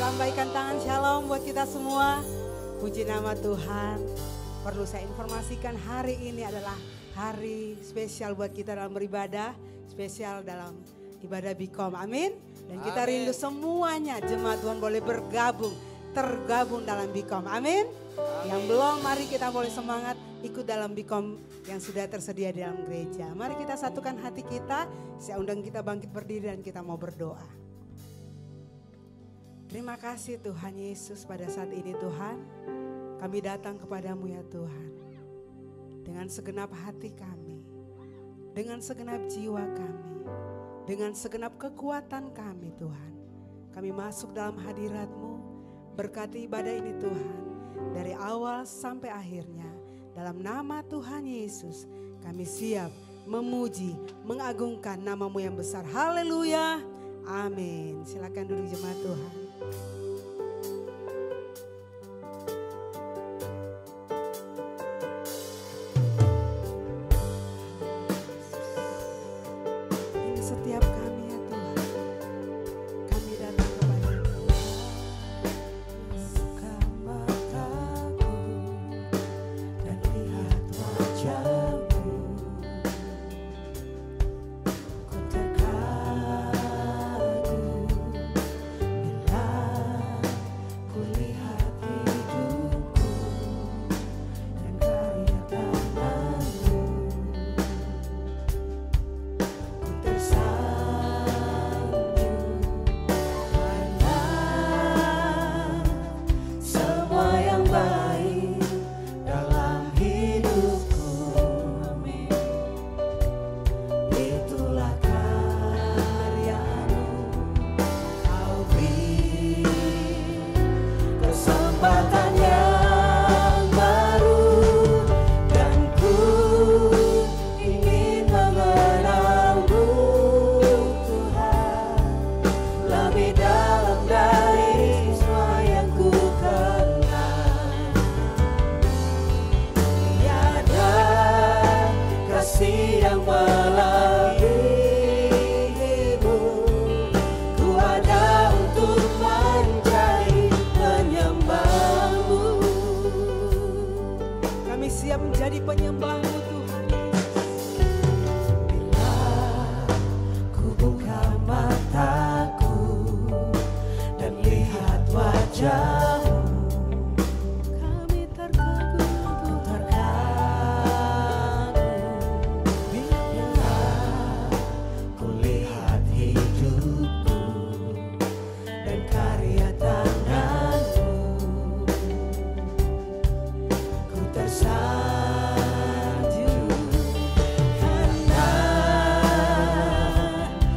lambaikan tangan shalom buat kita semua. Puji nama Tuhan. Perlu saya informasikan hari ini adalah hari spesial buat kita dalam beribadah. Spesial dalam ibadah Bikom. Amin. Dan kita rindu semuanya jemaat Tuhan boleh tergabung dalam Bikom. Amin. Yang belum, mari kita boleh semangat ikut dalam Bikom yang sudah tersedia di dalam gereja. Mari kita satukan hati kita. Saya undang kita bangkit berdiri dan kita mau berdoa. Terima kasih Tuhan Yesus, pada saat ini Tuhan, kami datang kepadamu ya Tuhan. Dengan segenap hati kami, dengan segenap jiwa kami, dengan segenap kekuatan kami Tuhan. Kami masuk dalam hadirat-Mu, berkati ibadah ini Tuhan, dari awal sampai akhirnya. Dalam nama Tuhan Yesus, kami siap memuji, mengagungkan nama-Mu yang besar. Haleluya, amin. Silakan duduk jemaat Tuhan.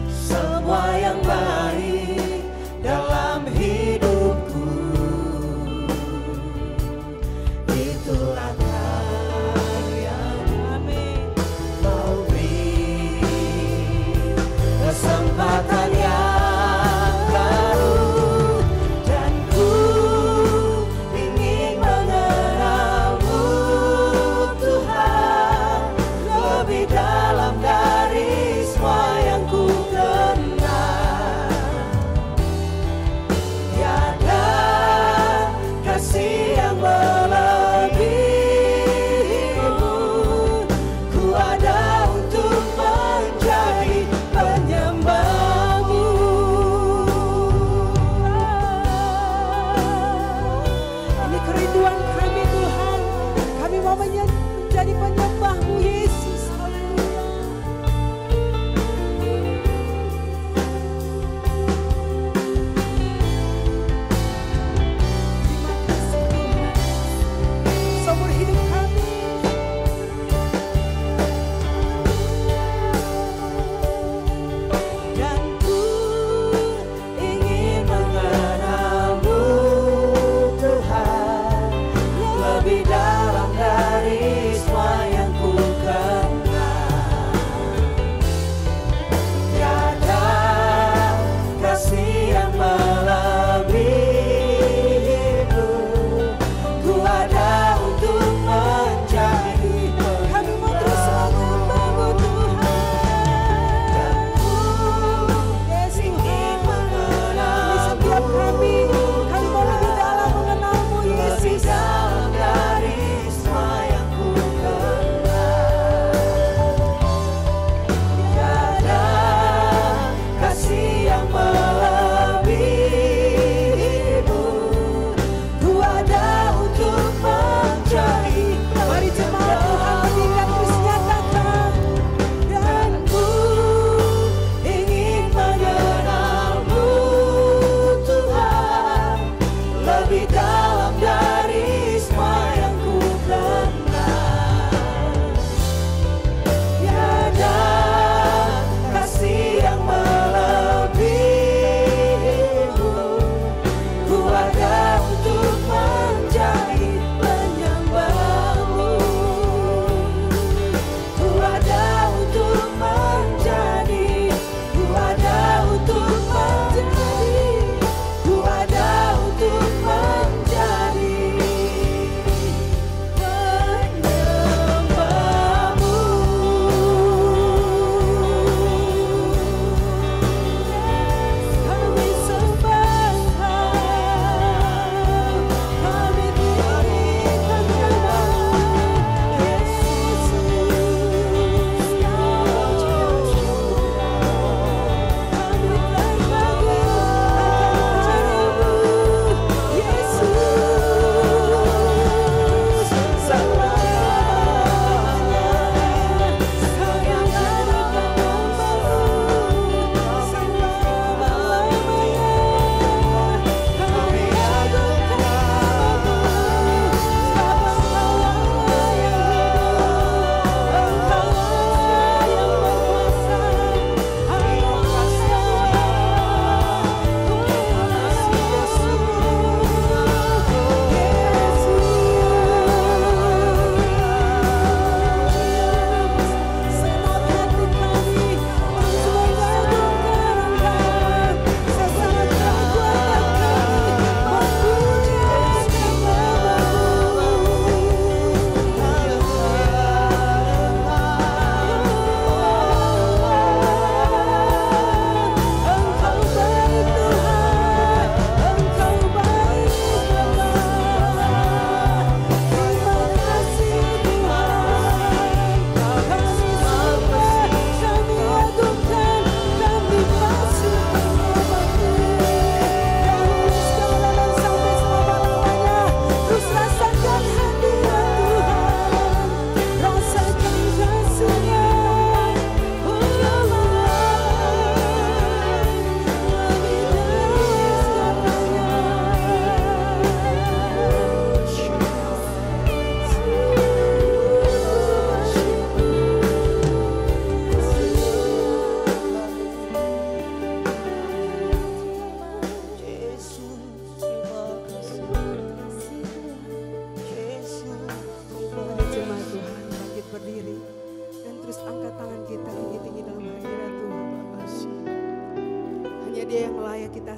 Semua yang baik dalam hidupku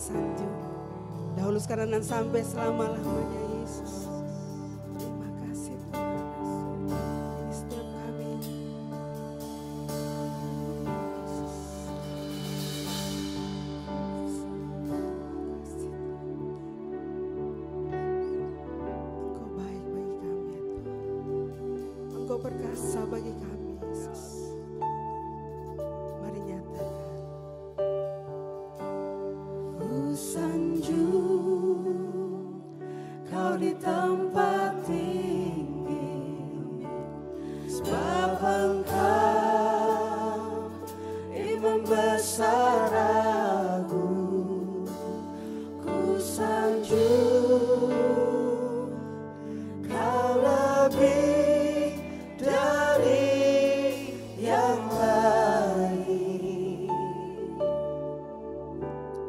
sanjung. Dahulu sekarang dan sampai selama-lamanya Yesus. Terima kasih Tuhan. Ini setiap kami. Engkau baik bagi kami ya Tuhan. Engkau perkasa bagi kami Yesus. Mari nyatakan. Ku sanjung kau di tempat tinggi, sebab Engkau Imam besar agung. Ku sanjung kau lebih dari yang lain.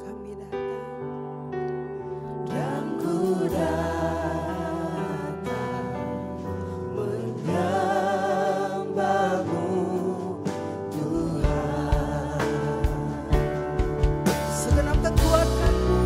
Kami datang dan ku datang menyembah-Mu Tuhan. Segenap kekuatan-Mu,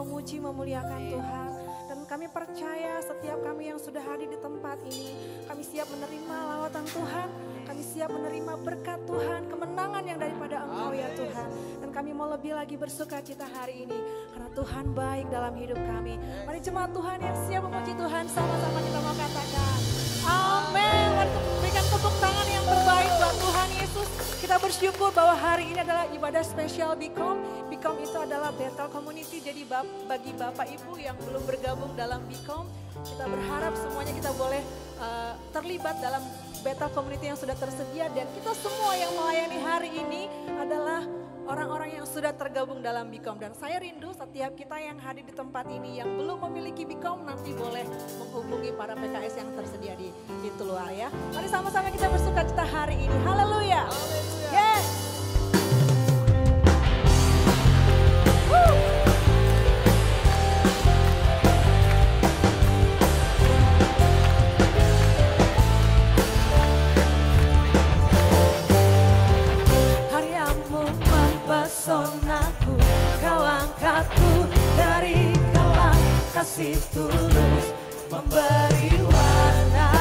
memuji, memuliakan Tuhan. Dan kami percaya setiap kami yang sudah hadir di tempat ini, kami siap menerima lawatan Tuhan, kami siap menerima berkat Tuhan, kemenangan yang daripada Engkau ya Tuhan. Dan kami mau lebih lagi bersuka cita hari ini, karena Tuhan baik dalam hidup kami. Mari jemaat Tuhan yang siap memuji Tuhan, sama-sama kita mau katakan, amin. Mari berikan tepuk tangan yang terbaik buat Tuhan Yesus. Kita bersyukur bahwa hari ini adalah ibadah spesial Bikom. Bikom itu adalah Bethel Community, jadi bagi Bapak Ibu yang belum bergabung dalam Bikom, kita berharap semuanya kita boleh terlibat dalam Bethel Community yang sudah tersedia. Dan kita semua yang melayani hari ini adalah orang-orang yang sudah tergabung dalam Bikom. Dan saya rindu setiap kita yang hadir di tempat ini yang belum memiliki Bikom, nanti boleh menghubungi para PKS yang tersedia di pintu luar ya. Mari sama-sama kita bersuka cita hari ini. Haleluya. Yes. Karyamu mempesonaku, kau angkatku dari kelam, kasih tulus memberi warna.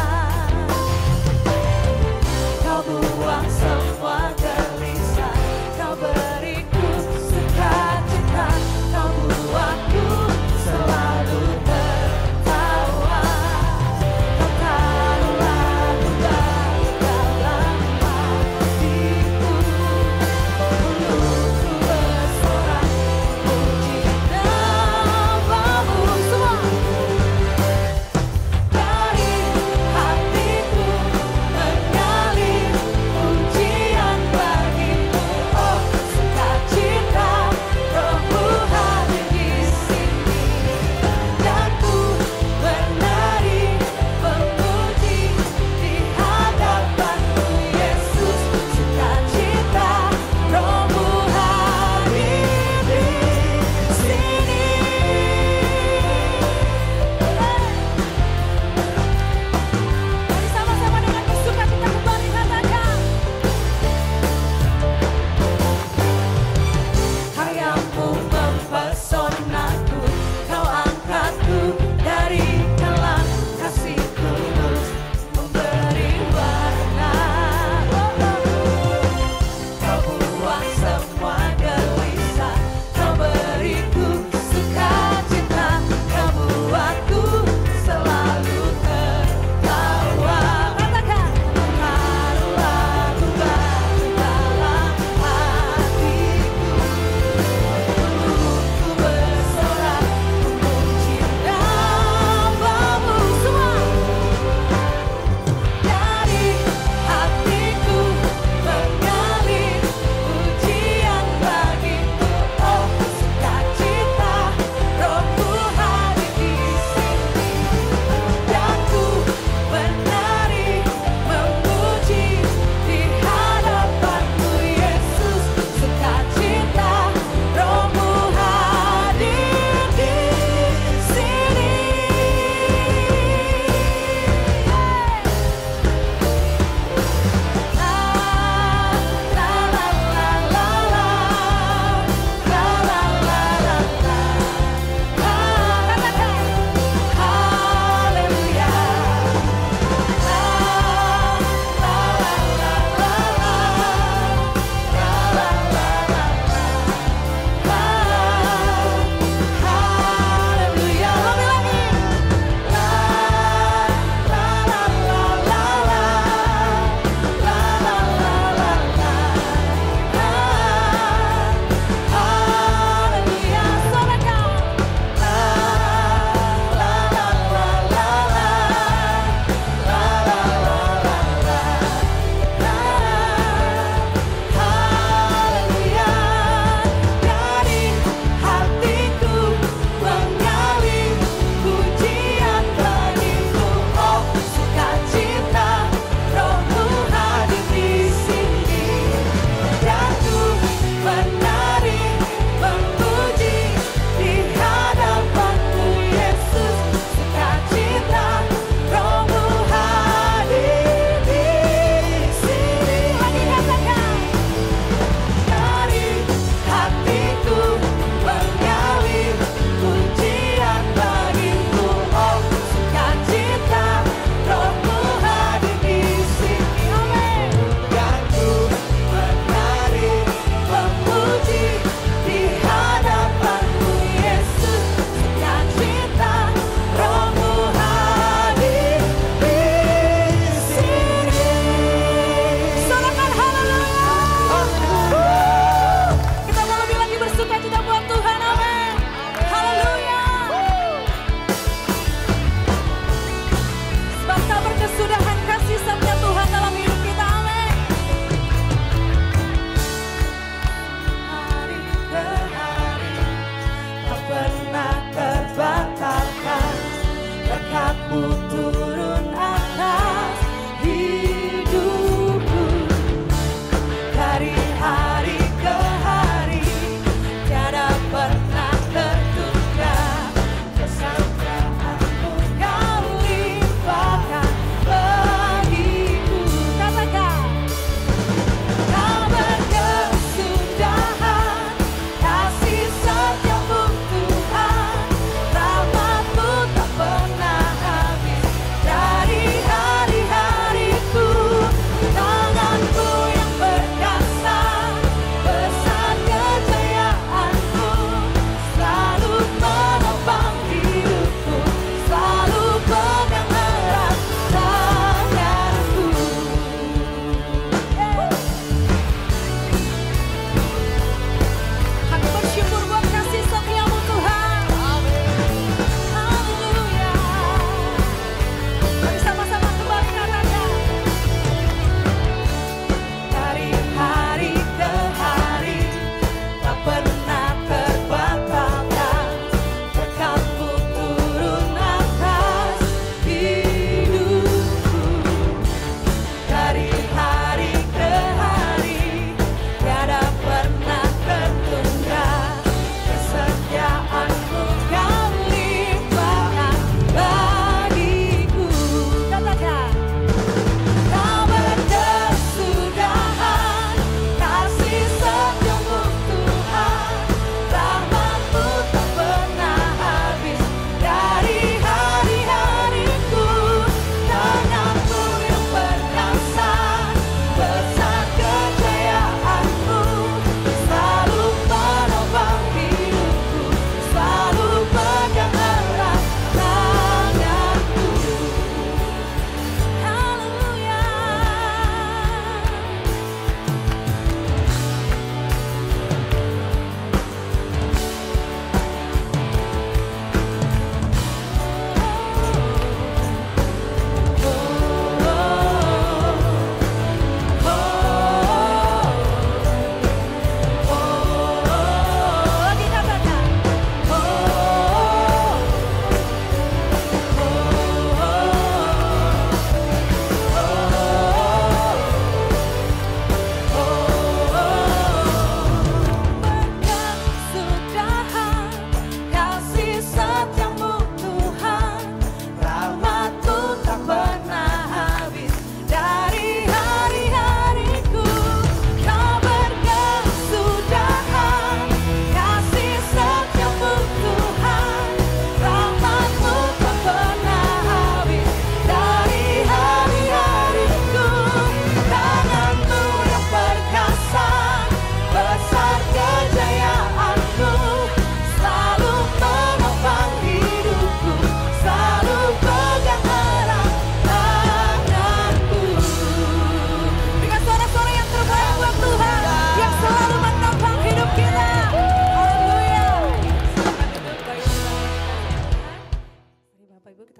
Kau buang semua gelisah, kau beriku sukacita, kau buatku selalu tertawa. Kau taruhlah kembali dalam hatiku, mulutku bersorak puji namamu semua.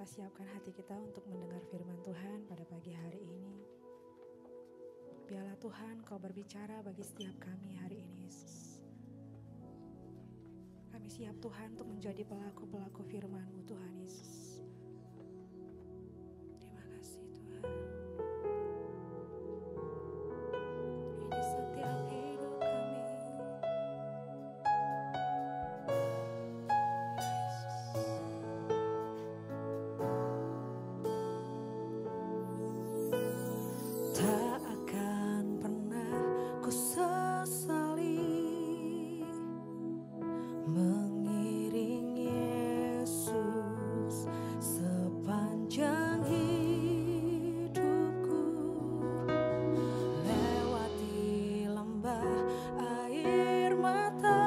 kita siapkan hati kita untuk mendengar firman Tuhan pada pagi hari ini. Biarlah Tuhan Kau berbicara bagi setiap kami hari ini, Yesus. Kami siap Tuhan untuk menjadi pelaku-pelaku firman-Mu Tuhan Yesus. Terima kasih Tuhan. Ini setiap hidup kami. Tak akan pernah ku sesali mengiring Yesus sepanjang hidupku, lewati lembah air mata,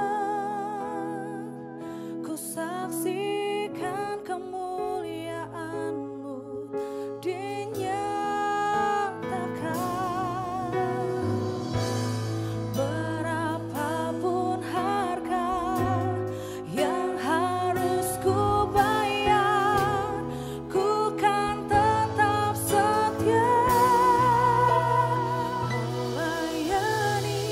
ku saksikan kemuliaan-Mu dinyatakan. Berapapun harga yang harus ku bayar, ku kan tetap setia melayani,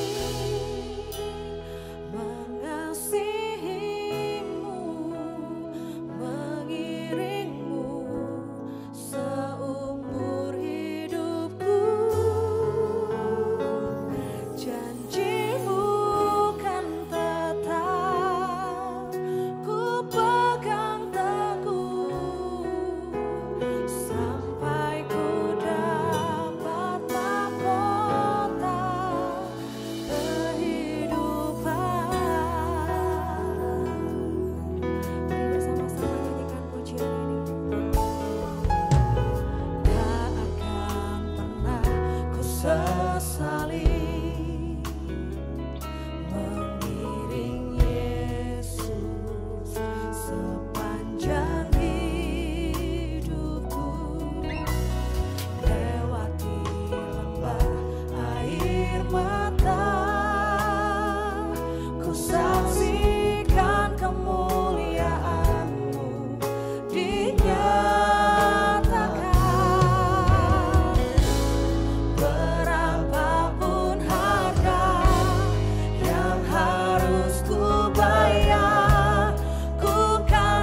mengasihi-Mu, mengiring-Mu seumur hidupku. Janji-Mu kan tetap ku pegang teguh, sampai ku dapat mahkota kehidupan. Mari bersama-sama nyanyikan pujian ini. Tak akan pernah ku sesali mengiring Yesus sepanjang hidupku, lewati lembah air mata, ku saksikan kemuliaan-Mu dinyatakan. Berapapun harga yang harus ku bayar, ku kan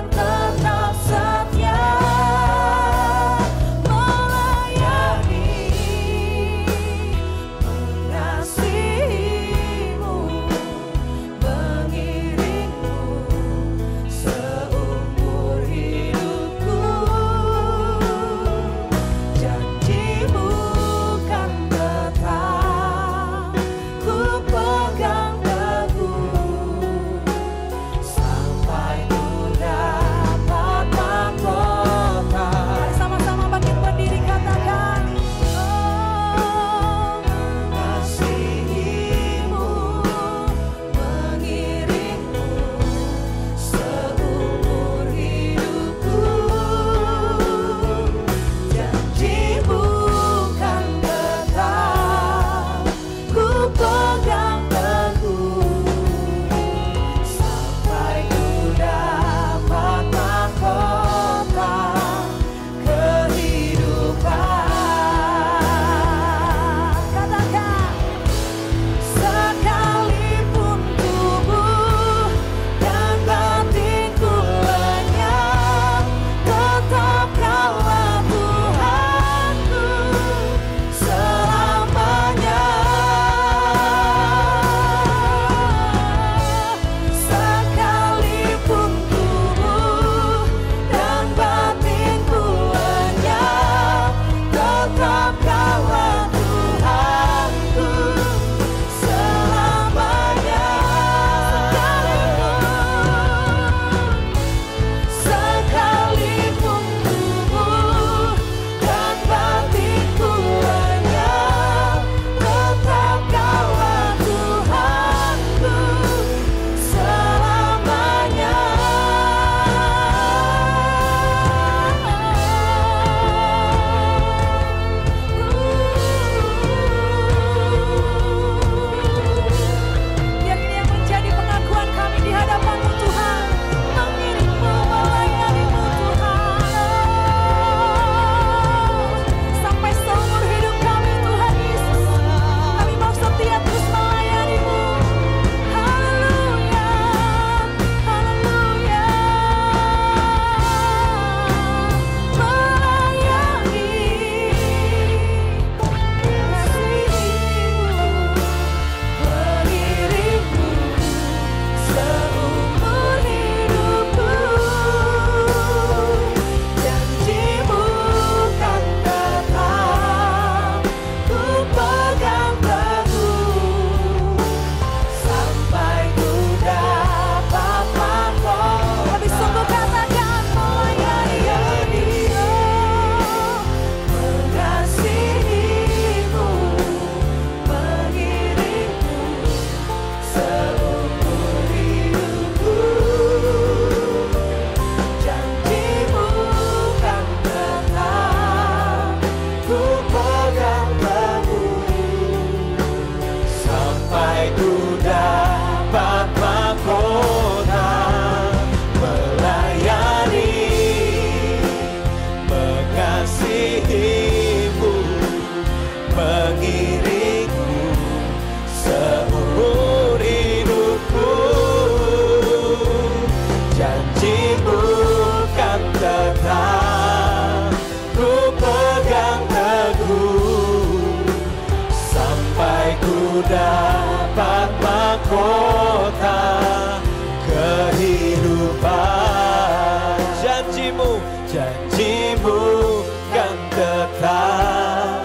janjimu, janjimu kan tetap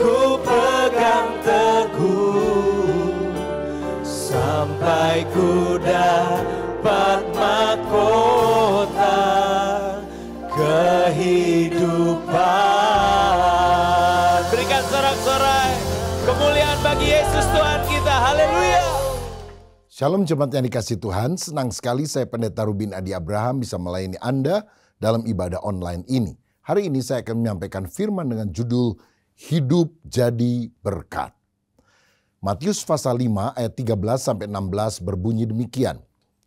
ku pegang teguh sampai ku dapat mahkota kehidupan. Berikan sorak-sorai kemuliaan bagi Yesus Tuhan kita. Haleluya. Shalom jemaat yang dikasih Tuhan, senang sekali saya Pendeta Rubin Adi Abraham bisa melayani Anda dalam ibadah online ini. Hari ini saya akan menyampaikan firman dengan judul Hidup Jadi Berkat. Matius pasal 5 ayat 13-16 berbunyi demikian.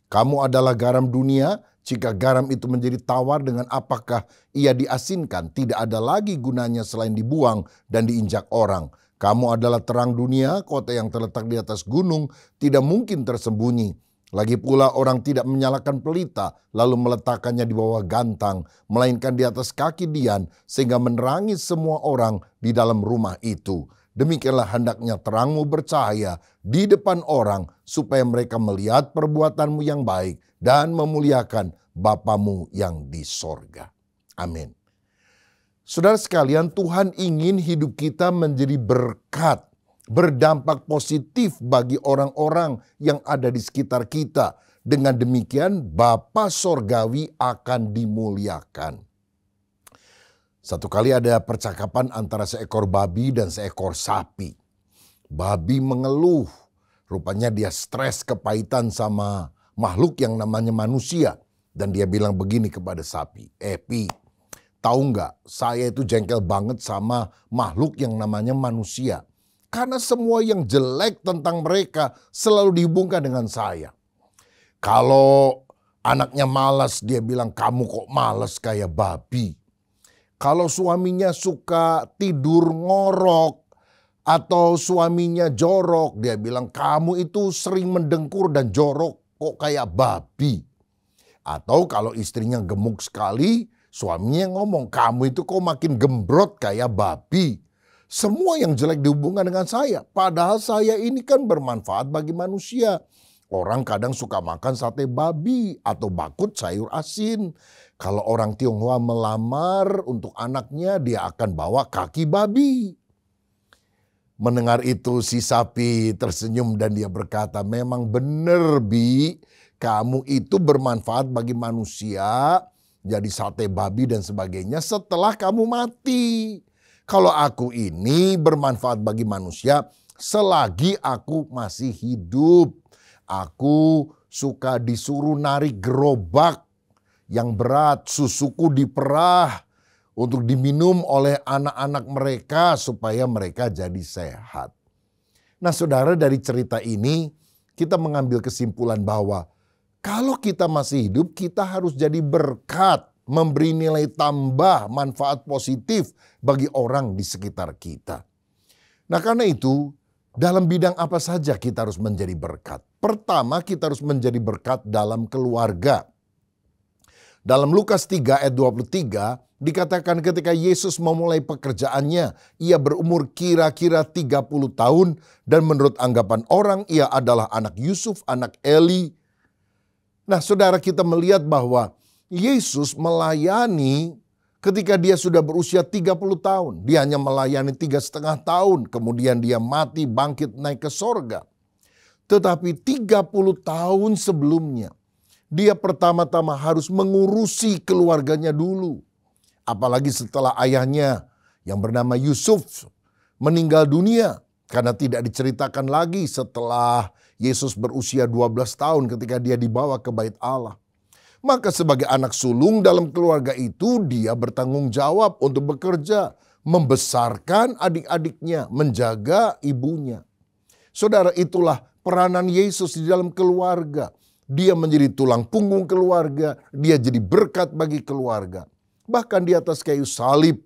Kamu adalah garam dunia, jika garam itu menjadi tawar dengan apakah ia diasinkan, tidak ada lagi gunanya selain dibuang dan diinjak orang. Kamu adalah terang dunia, kota yang terletak di atas gunung, tidak mungkin tersembunyi. Lagi pula orang tidak menyalakan pelita, lalu meletakkannya di bawah gantang, melainkan di atas kaki dian, sehingga menerangi semua orang di dalam rumah itu. Demikianlah hendaknya terangmu bercahaya di depan orang, supaya mereka melihat perbuatanmu yang baik dan memuliakan Bapamu yang di sorga. Amin. Saudara sekalian, Tuhan ingin hidup kita menjadi berkat, berdampak positif bagi orang-orang yang ada di sekitar kita. Dengan demikian, Bapa Sorgawi akan dimuliakan. Satu kali ada percakapan antara seekor babi dan seekor sapi. Babi mengeluh, rupanya dia stres kepahitan sama makhluk yang namanya manusia. Dan dia bilang begini kepada sapi, Pi, tahu nggak, saya itu jengkel banget sama makhluk yang namanya manusia. Karena semua yang jelek tentang mereka selalu dihubungkan dengan saya. Kalau anaknya malas, dia bilang kamu kok malas kayak babi. Kalau suaminya suka tidur ngorok atau suaminya jorok, dia bilang kamu itu sering mendengkur dan jorok kok kayak babi. Atau kalau istrinya gemuk sekali, suaminya ngomong, kamu itu kok makin gembrot kayak babi. Semua yang jelek dihubungkan dengan saya. Padahal saya ini kan bermanfaat bagi manusia. Orang kadang suka makan sate babi atau bakut sayur asin. Kalau orang Tionghoa melamar untuk anaknya, dia akan bawa kaki babi. Mendengar itu si sapi tersenyum dan dia berkata, memang benar Bi, kamu itu bermanfaat bagi manusia. Jadi sate babi dan sebagainya setelah kamu mati. Kalau aku ini bermanfaat bagi manusia selagi aku masih hidup. Aku suka disuruh narik gerobak yang berat, susuku diperah untuk diminum oleh anak-anak mereka supaya mereka jadi sehat. Nah saudara, dari cerita ini kita mengambil kesimpulan bahwa kalau kita masih hidup, kita harus jadi berkat, memberi nilai tambah, manfaat positif bagi orang di sekitar kita. Nah karena itu, dalam bidang apa saja kita harus menjadi berkat? Pertama, kita harus menjadi berkat dalam keluarga. Dalam Lukas 3 ayat 23, dikatakan ketika Yesus memulai pekerjaannya, ia berumur kira-kira 30 tahun dan menurut anggapan orang ia adalah anak Yusuf, anak Eli. Nah saudara, kita melihat bahwa Yesus melayani ketika dia sudah berusia 30 tahun. Dia hanya melayani 3,5 tahun. Kemudian dia mati, bangkit, naik ke sorga. Tetapi 30 tahun sebelumnya, dia pertama-tama harus mengurusi keluarganya dulu. Apalagi setelah ayahnya yang bernama Yusuf meninggal dunia. Karena tidak diceritakan lagi setelah Yesus berusia 12 tahun ketika dia dibawa ke bait Allah. Maka sebagai anak sulung dalam keluarga itu dia bertanggung jawab untuk bekerja, membesarkan adik-adiknya, menjaga ibunya. Saudara, itulah peranan Yesus di dalam keluarga. Dia menjadi tulang punggung keluarga, dia jadi berkat bagi keluarga. Bahkan di atas kayu salib,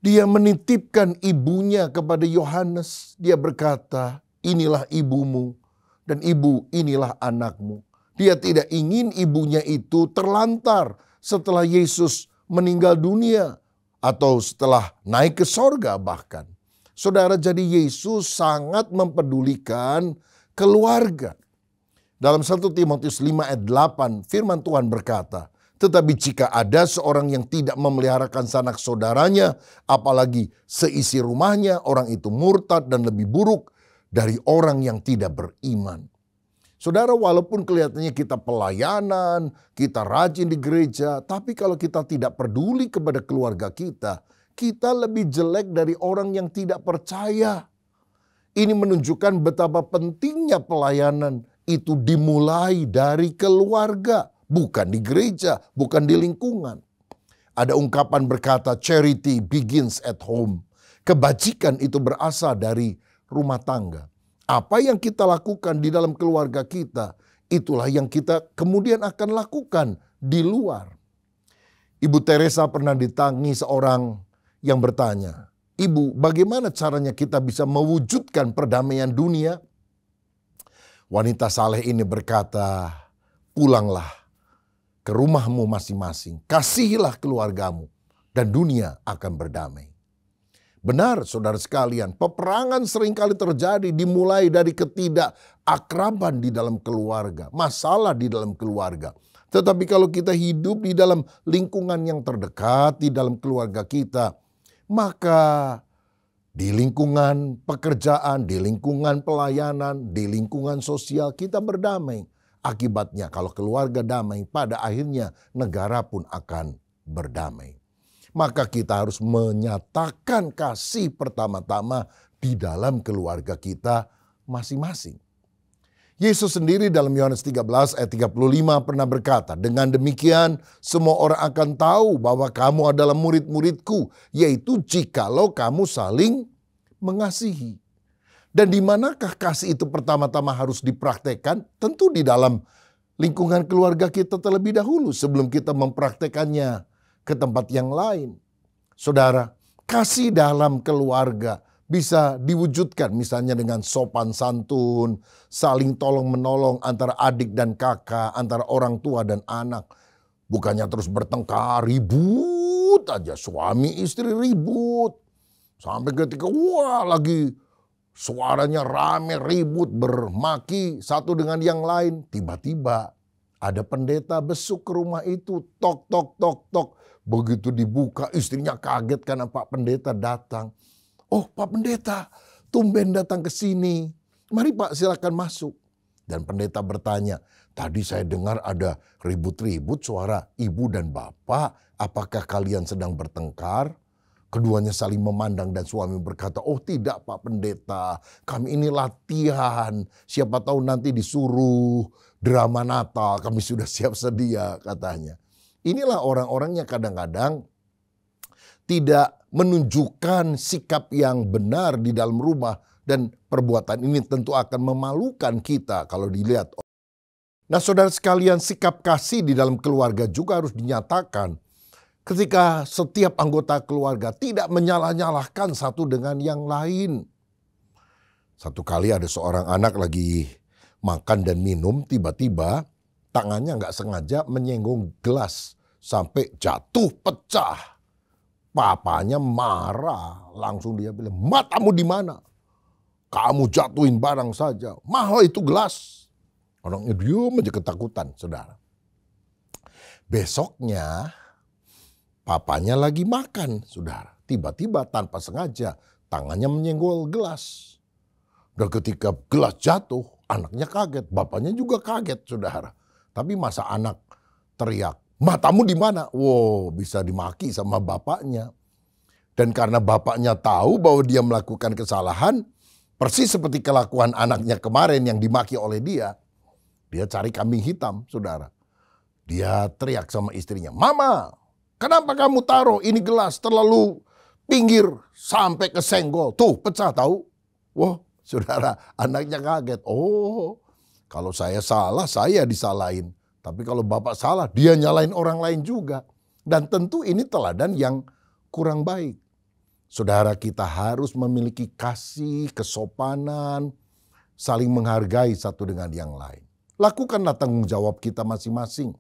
dia menitipkan ibunya kepada Yohanes. Dia berkata, inilah ibumu dan ibu inilah anakmu. Dia tidak ingin ibunya itu terlantar setelah Yesus meninggal dunia atau setelah naik ke sorga bahkan. Saudara, jadi Yesus sangat mempedulikan keluarga. Dalam 1 Timotius 5 ayat 8 firman Tuhan berkata, Tetapi jika ada seorang yang tidak memeliharakan sanak saudaranya, apalagi seisi rumahnya, orang itu murtad dan lebih buruk dari orang yang tidak beriman. Saudara, walaupun kelihatannya kita pelayanan, kita rajin di gereja, tapi kalau kita tidak peduli kepada keluarga kita lebih jelek dari orang yang tidak percaya. Ini menunjukkan betapa pentingnya pelayanan itu dimulai dari keluarga. Bukan di gereja, bukan di lingkungan. Ada ungkapan berkata, charity begins at home. Kebajikan itu berasal dari rumah tangga. Apa yang kita lakukan di dalam keluarga kita, itulah yang kita kemudian akan lakukan di luar. Ibu Teresa pernah ditangi seorang yang bertanya, "Ibu, bagaimana caranya kita bisa mewujudkan perdamaian dunia?" Wanita saleh ini berkata, "Pulanglah ke rumahmu masing-masing, kasihilah keluargamu, dan dunia akan berdamai." Benar, saudara sekalian, peperangan seringkali terjadi dimulai dari ketidakakraban di dalam keluarga, masalah di dalam keluarga. Tetapi kalau kita hidup di dalam lingkungan yang terdekat, di dalam keluarga kita, maka di lingkungan pekerjaan, di lingkungan pelayanan, di lingkungan sosial kita berdamai. Akibatnya kalau keluarga damai, pada akhirnya negara pun akan berdamai. Maka kita harus menyatakan kasih pertama-tama di dalam keluarga kita masing-masing. Yesus sendiri dalam Yohanes 13 ayat 35 pernah berkata, "Dengan demikian semua orang akan tahu bahwa kamu adalah murid-muridku, yaitu jikalau kamu saling mengasihi." Dan di manakah kasih itu pertama-tama harus dipraktekkan? Tentu di dalam lingkungan keluarga kita terlebih dahulu sebelum kita mempraktekannya ke tempat yang lain. Saudara, kasih dalam keluarga bisa diwujudkan misalnya dengan sopan santun, saling tolong menolong antara adik dan kakak, antara orang tua dan anak. Bukannya terus bertengkar, ribut aja, suami istri ribut. Sampai ketika lagi suaranya rame, ribut, bermaki satu dengan yang lain. Tiba-tiba ada pendeta besuk ke rumah itu. Tok, tok, tok, tok. Begitu dibuka, istrinya kaget karena Pak Pendeta datang. "Oh, Pak Pendeta, tumben datang ke sini. Mari Pak, silakan masuk." Dan pendeta bertanya, "Tadi saya dengar ada ribut-ribut suara ibu dan bapak. Apakah kalian sedang bertengkar?" Keduanya saling memandang dan suami berkata, "Oh tidak Pak Pendeta, kami ini latihan. Siapa tahu nanti disuruh drama Natal, kami sudah siap sedia," katanya. Inilah orang-orang yang kadang-kadang tidak menunjukkan sikap yang benar di dalam rumah. Dan perbuatan ini tentu akan memalukan kita kalau dilihat. Nah saudara sekalian, sikap kasih di dalam keluarga juga harus dinyatakan. Ketika setiap anggota keluarga tidak menyalah-nyalahkan satu dengan yang lain. Satu kali ada seorang anak lagi makan dan minum, tiba-tiba tangannya nggak sengaja menyenggol gelas sampai jatuh pecah. Papanya marah, langsung dia bilang, "Matamu di mana? Kamu jatuhin barang saja, mahal itu gelas." Orangnya diam aja ketakutan, saudara. Besoknya papanya lagi makan, saudara. Tiba-tiba tanpa sengaja tangannya menyenggol gelas. Dan ketika gelas jatuh, anaknya kaget. Bapaknya juga kaget, saudara. Tapi masa anak teriak, "Matamu di mana?" Wow, bisa dimaki sama bapaknya. Dan karena bapaknya tahu bahwa dia melakukan kesalahan, persis seperti kelakuan anaknya kemarin yang dimaki oleh dia. Dia cari kambing hitam, saudara. Dia teriak sama istrinya, "Mama, kenapa kamu taruh ini gelas terlalu pinggir sampai kesenggol? Tuh pecah tahu." Wah, saudara, anaknya kaget. Oh, kalau saya salah, saya disalahin. Tapi kalau bapak salah, dia nyalain orang lain juga. Dan tentu ini teladan yang kurang baik. Saudara, kita harus memiliki kasih, kesopanan, saling menghargai satu dengan yang lain. Lakukanlah tanggung jawab kita masing-masing.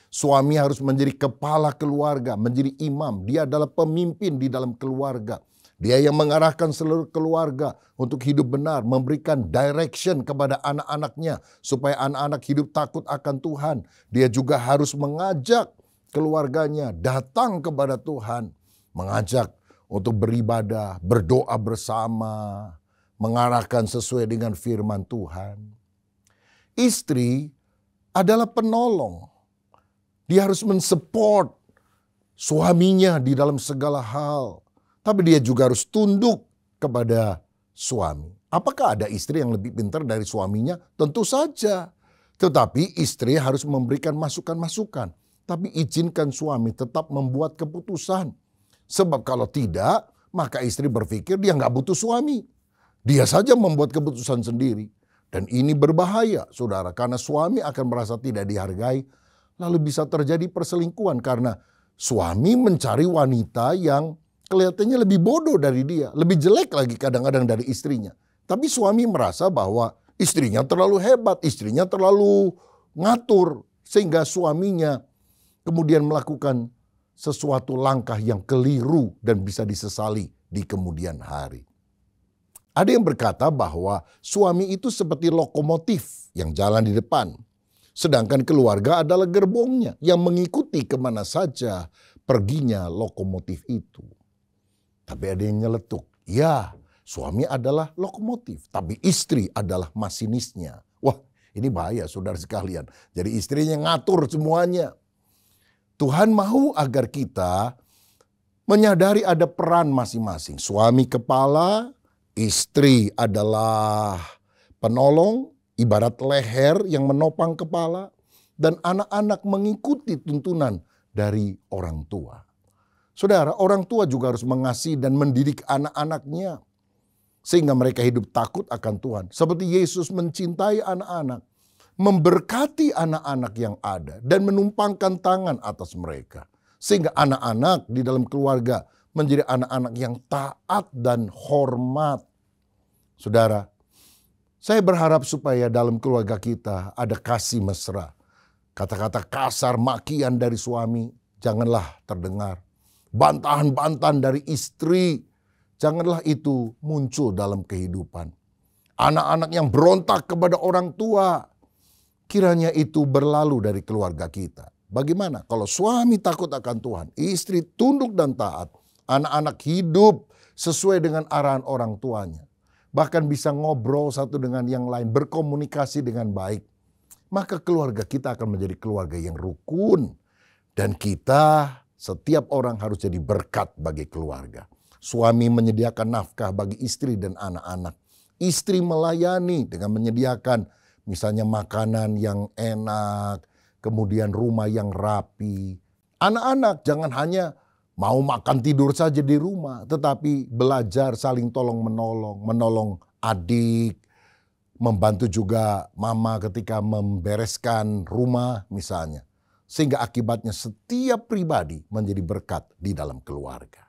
Suami harus menjadi kepala keluarga, menjadi imam. Dia adalah pemimpin di dalam keluarga. Dia yang mengarahkan seluruh keluarga untuk hidup benar, memberikan direction kepada anak-anaknya supaya anak-anak hidup takut akan Tuhan. Dia juga harus mengajak keluarganya datang kepada Tuhan, mengajak untuk beribadah, berdoa bersama, mengarahkan sesuai dengan firman Tuhan. Istri adalah penolong. Dia harus mensupport suaminya di dalam segala hal. Tapi dia juga harus tunduk kepada suami. Apakah ada istri yang lebih pintar dari suaminya? Tentu saja. Tetapi istri harus memberikan masukan-masukan. Tapi izinkan suami tetap membuat keputusan. Sebab kalau tidak, maka istri berpikir dia nggak butuh suami. Dia saja membuat keputusan sendiri. Dan ini berbahaya, saudara. Karena suami akan merasa tidak dihargai. Lalu bisa terjadi perselingkuhan karena suami mencari wanita yang kelihatannya lebih bodoh dari dia. Lebih jelek lagi kadang-kadang dari istrinya. Tapi suami merasa bahwa istrinya terlalu hebat, istrinya terlalu ngatur. Sehingga suaminya kemudian melakukan sesuatu langkah yang keliru dan bisa disesali di kemudian hari. Ada yang berkata bahwa suami itu seperti lokomotif yang jalan di depan. Sedangkan keluarga adalah gerbongnya yang mengikuti kemana saja perginya lokomotif itu. Tapi ada yang nyeletuk. Ya, suami adalah lokomotif, tapi istri adalah masinisnya. Wah, ini bahaya saudara sekalian. Jadi istrinya ngatur semuanya. Tuhan mau agar kita menyadari ada peran masing-masing. Suami kepala, istri adalah penolong, ibarat leher yang menopang kepala, dan anak-anak mengikuti tuntunan dari orang tua. Saudara, orang tua juga harus mengasihi dan mendidik anak-anaknya sehingga mereka hidup takut akan Tuhan. Seperti Yesus mencintai anak-anak, memberkati anak-anak yang ada dan menumpangkan tangan atas mereka. Sehingga anak-anak di dalam keluarga menjadi anak-anak yang taat dan hormat. Saudara, saya berharap supaya dalam keluarga kita ada kasih mesra. Kata-kata kasar, makian dari suami, janganlah terdengar. Bantahan-bantahan dari istri, janganlah itu muncul dalam kehidupan. Anak-anak yang berontak kepada orang tua, kiranya itu berlalu dari keluarga kita. Bagaimana kalau suami takut akan Tuhan, istri tunduk dan taat, anak-anak hidup sesuai dengan arahan orang tuanya. Bahkan bisa ngobrol satu dengan yang lain, berkomunikasi dengan baik. Maka keluarga kita akan menjadi keluarga yang rukun. Dan kita, setiap orang harus jadi berkat bagi keluarga. Suami menyediakan nafkah bagi istri dan anak-anak. Istri melayani dengan menyediakan misalnya makanan yang enak, kemudian rumah yang rapi. Anak-anak jangan hanya mau makan tidur saja di rumah, tetapi belajar saling tolong-menolong, menolong adik, membantu juga mama ketika membereskan rumah misalnya. Sehingga akibatnya setiap pribadi menjadi berkat di dalam keluarga.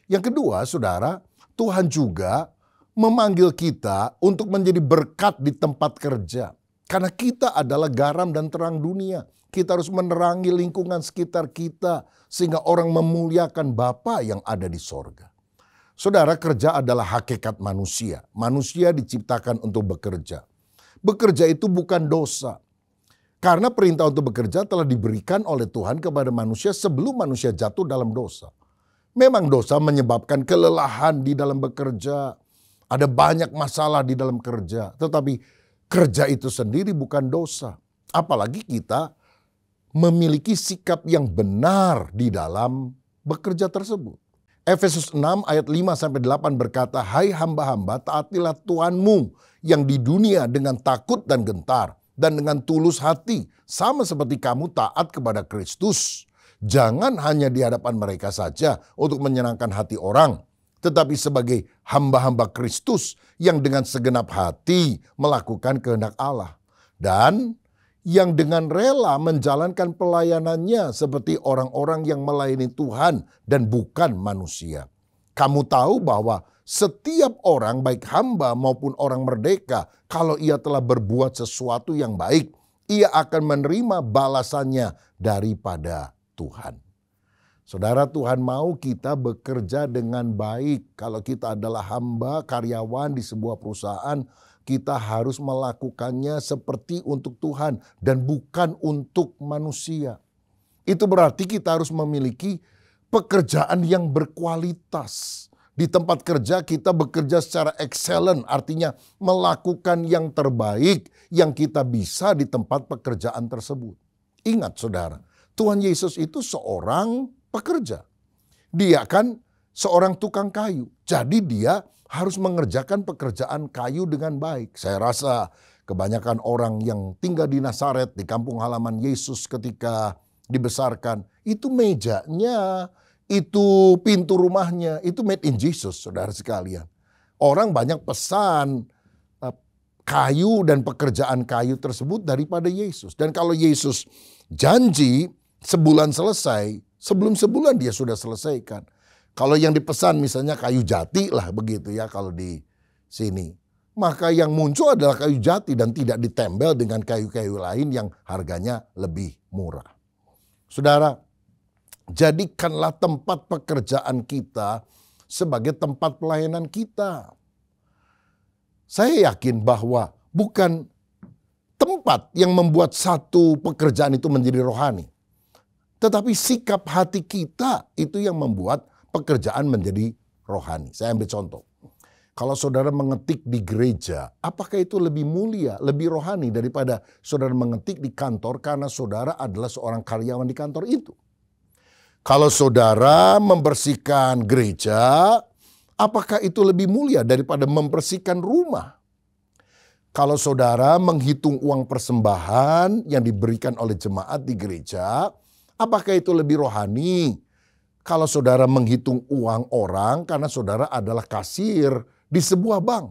Yang kedua, saudara, Tuhan juga memanggil kita untuk menjadi berkat di tempat kerja. Karena kita adalah garam dan terang dunia. Kita harus menerangi lingkungan sekitar kita sehingga orang memuliakan Bapa yang ada di sorga. Saudara, kerja adalah hakikat manusia. Manusia diciptakan untuk bekerja. Bekerja itu bukan dosa. Karena perintah untuk bekerja telah diberikan oleh Tuhan kepada manusia sebelum manusia jatuh dalam dosa. Memang dosa menyebabkan kelelahan di dalam bekerja. Ada banyak masalah di dalam kerja. Tetapi kerja itu sendiri bukan dosa. Apalagi kita memiliki sikap yang benar di dalam bekerja tersebut. Efesus 6 ayat 5-8 berkata, "Hai hamba-hamba, taatilah Tuhanmu yang di dunia dengan takut dan gentar dan dengan tulus hati, sama seperti kamu taat kepada Kristus. Jangan hanya di hadapan mereka saja untuk menyenangkan hati orang, tetapi sebagai hamba-hamba Kristus yang dengan segenap hati melakukan kehendak Allah. Dan yang dengan rela menjalankan pelayanannya seperti orang-orang yang melayani Tuhan dan bukan manusia. Kamu tahu bahwa setiap orang, baik hamba maupun orang merdeka, kalau ia telah berbuat sesuatu yang baik, ia akan menerima balasannya daripada Tuhan." Saudara, Tuhan mau kita bekerja dengan baik. Kalau kita adalah hamba, karyawan di sebuah perusahaan, kita harus melakukannya seperti untuk Tuhan dan bukan untuk manusia. Itu berarti kita harus memiliki pekerjaan yang berkualitas. Di tempat kerja kita bekerja secara excellent, artinya melakukan yang terbaik yang kita bisa di tempat pekerjaan tersebut. Ingat saudara, Tuhan Yesus itu seorang pekerja. Dia kan seorang tukang kayu, jadi dia harus mengerjakan pekerjaan kayu dengan baik. Saya rasa kebanyakan orang yang tinggal di Nazaret, di kampung halaman Yesus ketika dibesarkan, itu mejanya, itu pintu rumahnya, itu made in Jesus, saudara sekalian. Orang banyak pesan kayu dan pekerjaan kayu tersebut daripada Yesus. Dan kalau Yesus janji sebulan selesai, sebelum sebulan dia sudah selesaikan. Kalau yang dipesan misalnya kayu jati lah begitu ya kalau di sini. Maka yang muncul adalah kayu jati dan tidak ditempel dengan kayu-kayu lain yang harganya lebih murah. Saudara, jadikanlah tempat pekerjaan kita sebagai tempat pelayanan kita. Saya yakin bahwa bukan tempat yang membuat satu pekerjaan itu menjadi rohani. Tetapi sikap hati kita itu yang membuat pekerjaan menjadi rohani. Saya ambil contoh. Kalau saudara mengetik di gereja, apakah itu lebih mulia, lebih rohani daripada saudara mengetik di kantor karena saudara adalah seorang karyawan di kantor itu? Kalau saudara membersihkan gereja, apakah itu lebih mulia daripada membersihkan rumah? Kalau saudara menghitung uang persembahan yang diberikan oleh jemaat di gereja, apakah itu lebih rohani? Kalau saudara menghitung uang orang karena saudara adalah kasir di sebuah bank.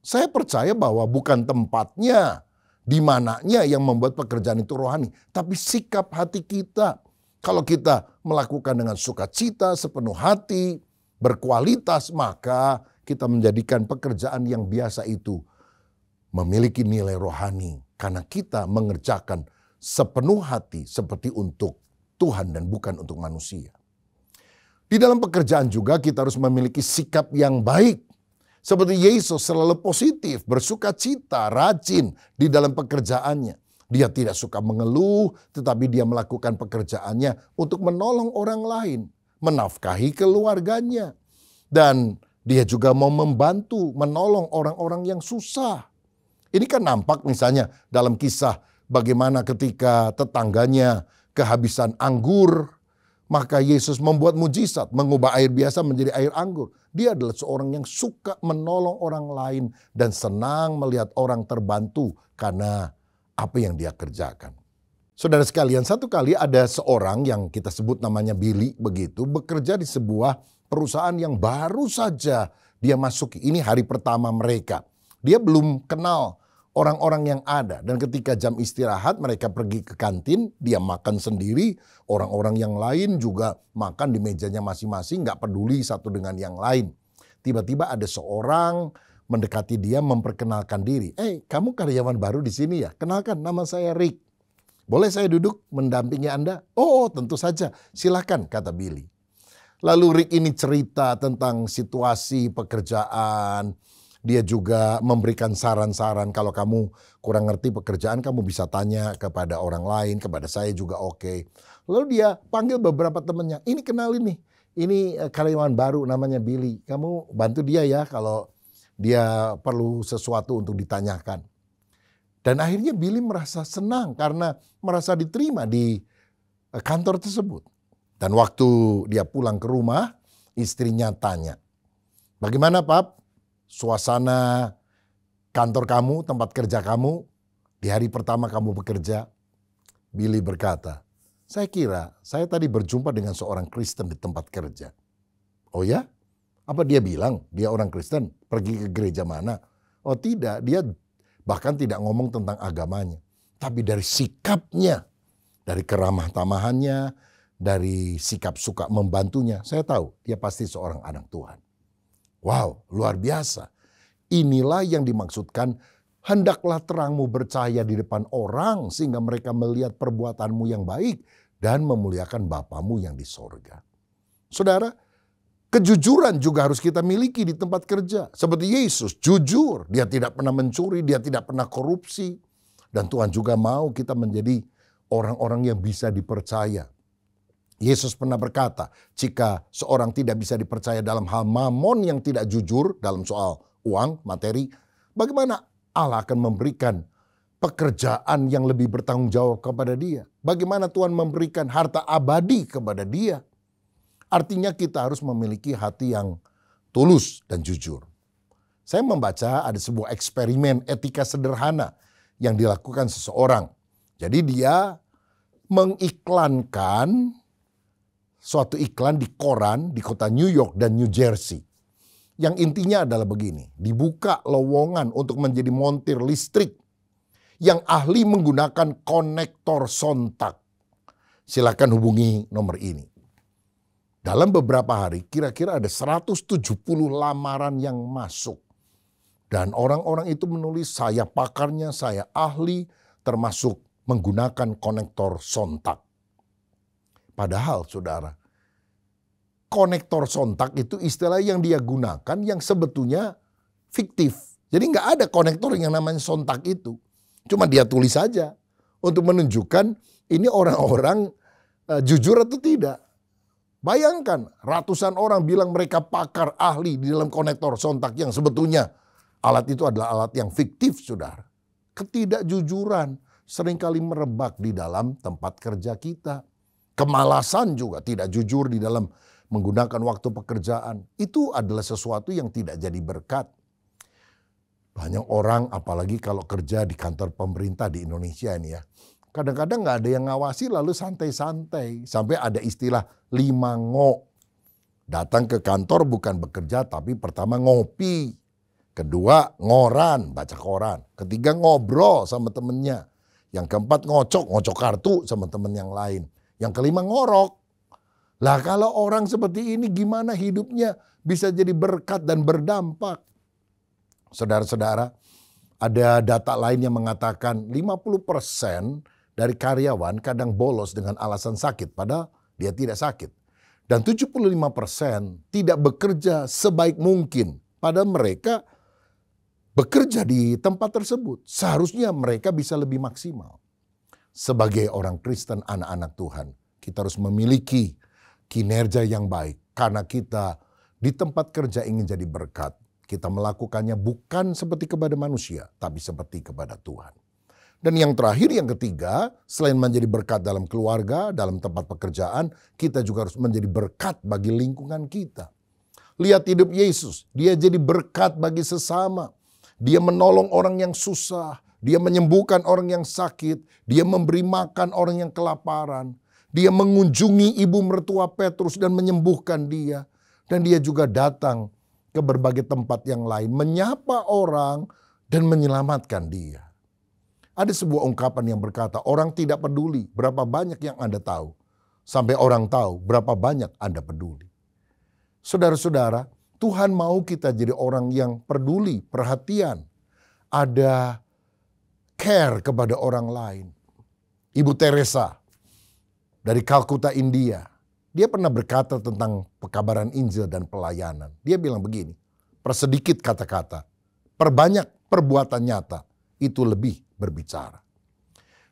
Saya percaya bahwa bukan tempatnya, di mananya yang membuat pekerjaan itu rohani, tapi sikap hati kita. Kalau kita melakukan dengan sukacita, sepenuh hati, berkualitas, maka kita menjadikan pekerjaan yang biasa itu memiliki nilai rohani. Karena kita mengerjakan sepenuh hati seperti untuk Tuhan dan bukan untuk manusia. Di dalam pekerjaan juga kita harus memiliki sikap yang baik. Seperti Yesus selalu positif, bersukacita, rajin di dalam pekerjaannya. Dia tidak suka mengeluh, tetapi dia melakukan pekerjaannya untuk menolong orang lain, menafkahi keluarganya. Dan dia juga mau membantu, menolong orang-orang yang susah. Ini kan nampak misalnya dalam kisah bagaimana ketika tetangganya kehabisan anggur, maka Yesus membuat mujizat, mengubah air biasa menjadi air anggur. Dia adalah seorang yang suka menolong orang lain dan senang melihat orang terbantu karena apa yang dia kerjakan. Saudara sekalian, satu kali ada seorang yang kita sebut namanya Billy begitu, bekerja di sebuah perusahaan yang baru saja dia masuki. Ini hari pertama mereka. Dia belum kenal orang-orang yang ada. Dan ketika jam istirahat mereka pergi ke kantin, dia makan sendiri. Orang-orang yang lain juga makan di mejanya masing-masing, gak peduli satu dengan yang lain. Tiba-tiba ada seorang mendekati dia memperkenalkan diri. Kamu karyawan baru di sini ya? Kenalkan, nama saya Rick. Boleh saya duduk mendampingi Anda? Oh, tentu saja. Silakan, kata Billy. Lalu Rick ini cerita tentang situasi pekerjaan. Dia juga memberikan saran-saran. Kalau kamu kurang ngerti pekerjaan, kamu bisa tanya kepada orang lain, kepada saya juga oke. Lalu dia panggil beberapa temannya. Ini kenalin nih. Ini karyawan baru namanya Billy. Kamu bantu dia ya kalau dia perlu sesuatu untuk ditanyakan. Dan akhirnya Billy merasa senang karena merasa diterima di kantor tersebut. Dan waktu dia pulang ke rumah, istrinya tanya, "Bagaimana, Pap? Suasana kantor kamu, tempat kerja kamu, di hari pertama kamu bekerja?" Billy berkata, "Saya kira saya tadi berjumpa dengan seorang Kristen di tempat kerja." "Oh ya? Apa dia bilang dia orang Kristen? Pergi ke gereja mana?" "Oh tidak, dia bahkan tidak ngomong tentang agamanya. Tapi dari sikapnya, dari keramah tamahannya, dari sikap suka membantunya, saya tahu dia pasti seorang anak Tuhan." Wow, luar biasa. Inilah yang dimaksudkan, hendaklah terangmu bercahaya di depan orang sehingga mereka melihat perbuatanmu yang baik dan memuliakan Bapamu yang di sorga. Saudara, kejujuran juga harus kita miliki di tempat kerja. Seperti Yesus, jujur. Dia tidak pernah mencuri, dia tidak pernah korupsi. Dan Tuhan juga mau kita menjadi orang-orang yang bisa dipercaya. Yesus pernah berkata, jika seorang tidak bisa dipercaya dalam hal mamon yang tidak jujur dalam soal uang, materi, bagaimana Allah akan memberikan pekerjaan yang lebih bertanggung jawab kepada dia? Bagaimana Tuhan memberikan harta abadi kepada dia? Artinya kita harus memiliki hati yang tulus dan jujur. Saya membaca ada sebuah eksperimen etika sederhana yang dilakukan seseorang. Jadi dia mengiklankan suatu iklan di koran di kota New York dan New Jersey. Yang intinya adalah begini, dibuka lowongan untuk menjadi montir listrik yang ahli menggunakan konektor sontak. Silakan hubungi nomor ini. Dalam beberapa hari kira-kira ada 170 lamaran yang masuk. Dan orang-orang itu menulis, saya pakarnya, saya ahli, termasuk menggunakan konektor sontak. Padahal saudara, konektor sontak itu istilah yang dia gunakan yang sebetulnya fiktif. Jadi nggak ada konektor yang namanya sontak itu. Cuma dia tulis saja untuk menunjukkan ini orang-orang jujur atau tidak. Bayangkan ratusan orang bilang mereka pakar ahli di dalam konektor sontak yang sebetulnya alat itu adalah alat yang fiktif saudara. Ketidakjujuran seringkali merebak di dalam tempat kerja kita. Kemalasan juga, tidak jujur di dalam menggunakan waktu pekerjaan. Itu adalah sesuatu yang tidak jadi berkat. Banyak orang, apalagi kalau kerja di kantor pemerintah di Indonesia ini ya. Kadang-kadang nggak ada yang ngawasi lalu santai-santai. Sampai ada istilah 5 ngo. Datang ke kantor bukan bekerja tapi pertama ngopi. Kedua ngoran, baca koran. Ketiga ngobrol sama temennya. Yang keempat ngocok kartu sama temen yang lain. Yang kelima ngorok. Lah kalau orang seperti ini gimana hidupnya bisa jadi berkat dan berdampak? Saudara-saudara, ada data lain yang mengatakan 50% dari karyawan kadang bolos dengan alasan sakit padahal dia tidak sakit. Dan 75% tidak bekerja sebaik mungkin padahal mereka bekerja di tempat tersebut. Seharusnya mereka bisa lebih maksimal. Sebagai orang Kristen, anak-anak Tuhan, kita harus memiliki kinerja yang baik. Karena kita di tempat kerja ingin jadi berkat. Kita melakukannya bukan seperti kepada manusia, tapi seperti kepada Tuhan. Dan yang terakhir, yang ketiga, selain menjadi berkat dalam keluarga, dalam tempat pekerjaan, kita juga harus menjadi berkat bagi lingkungan kita. Lihat hidup Yesus, dia jadi berkat bagi sesama. Dia menolong orang yang susah. Dia menyembuhkan orang yang sakit. Dia memberi makan orang yang kelaparan. Dia mengunjungi ibu mertua Petrus dan menyembuhkan dia. Dan dia juga datang ke berbagai tempat yang lain. Menyapa orang dan menyelamatkan dia. Ada sebuah ungkapan yang berkata, orang tidak peduli berapa banyak yang Anda tahu. Sampai orang tahu berapa banyak Anda peduli. Saudara-saudara, Tuhan mau kita jadi orang yang peduli, perhatian. Ada care kepada orang lain. Ibu Teresa dari Calcutta, India. Dia pernah berkata tentang pekabaran Injil dan pelayanan. Dia bilang begini, persedikit kata-kata, perbanyak perbuatan nyata, itu lebih berbicara.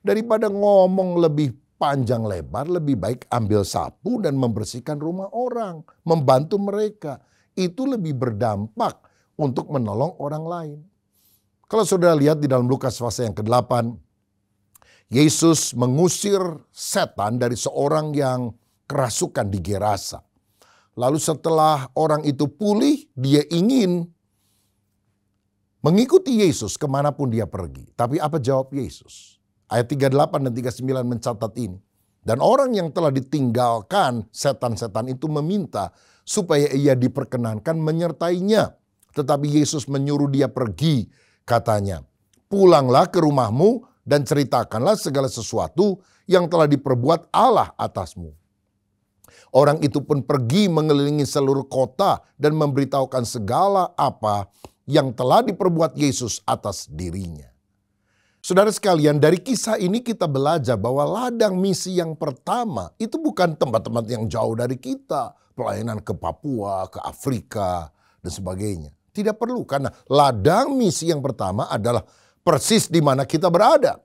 Daripada ngomong lebih panjang lebar, lebih baik ambil sapu dan membersihkan rumah orang, membantu mereka. Itu lebih berdampak untuk menolong orang lain. Kalau saudara lihat di dalam Lukas pasal yang ke-8, Yesus mengusir setan dari seorang yang kerasukan di Gerasa. Lalu setelah orang itu pulih, dia ingin mengikuti Yesus kemanapun dia pergi. Tapi apa jawab Yesus? Ayat 38 dan 39 mencatat ini. Dan orang yang telah ditinggalkan setan-setan itu meminta supaya ia diperkenankan menyertainya. Tetapi Yesus menyuruh dia pergi, katanya, pulanglah ke rumahmu dan ceritakanlah segala sesuatu yang telah diperbuat Allah atasmu. Orang itu pun pergi mengelilingi seluruh kota dan memberitahukan segala apa yang telah diperbuat Yesus atas dirinya. Saudara sekalian, dari kisah ini kita belajar bahwa ladang misi yang pertama itu bukan tempat-tempat yang jauh dari kita. Pelayanan ke Papua, ke Afrika, dan sebagainya. Tidak perlu, karena ladang misi yang pertama adalah persis di mana kita berada.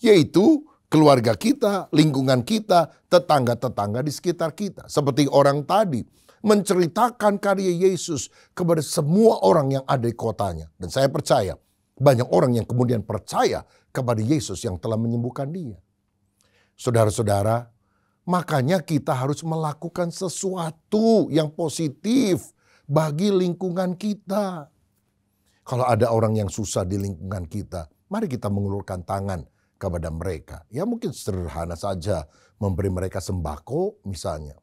Yaitu keluarga kita, lingkungan kita, tetangga-tetangga di sekitar kita. Seperti orang tadi, menceritakan karya Yesus kepada semua orang yang ada di kotanya. Dan saya percaya, banyak orang yang kemudian percaya kepada Yesus yang telah menyembuhkan dia. Saudara-saudara, makanya kita harus melakukan sesuatu yang positif bagi lingkungan kita. Kalau ada orang yang susah di lingkungan kita, mari kita mengulurkan tangan kepada mereka. Ya mungkin sederhana saja, memberi mereka sembako misalnya.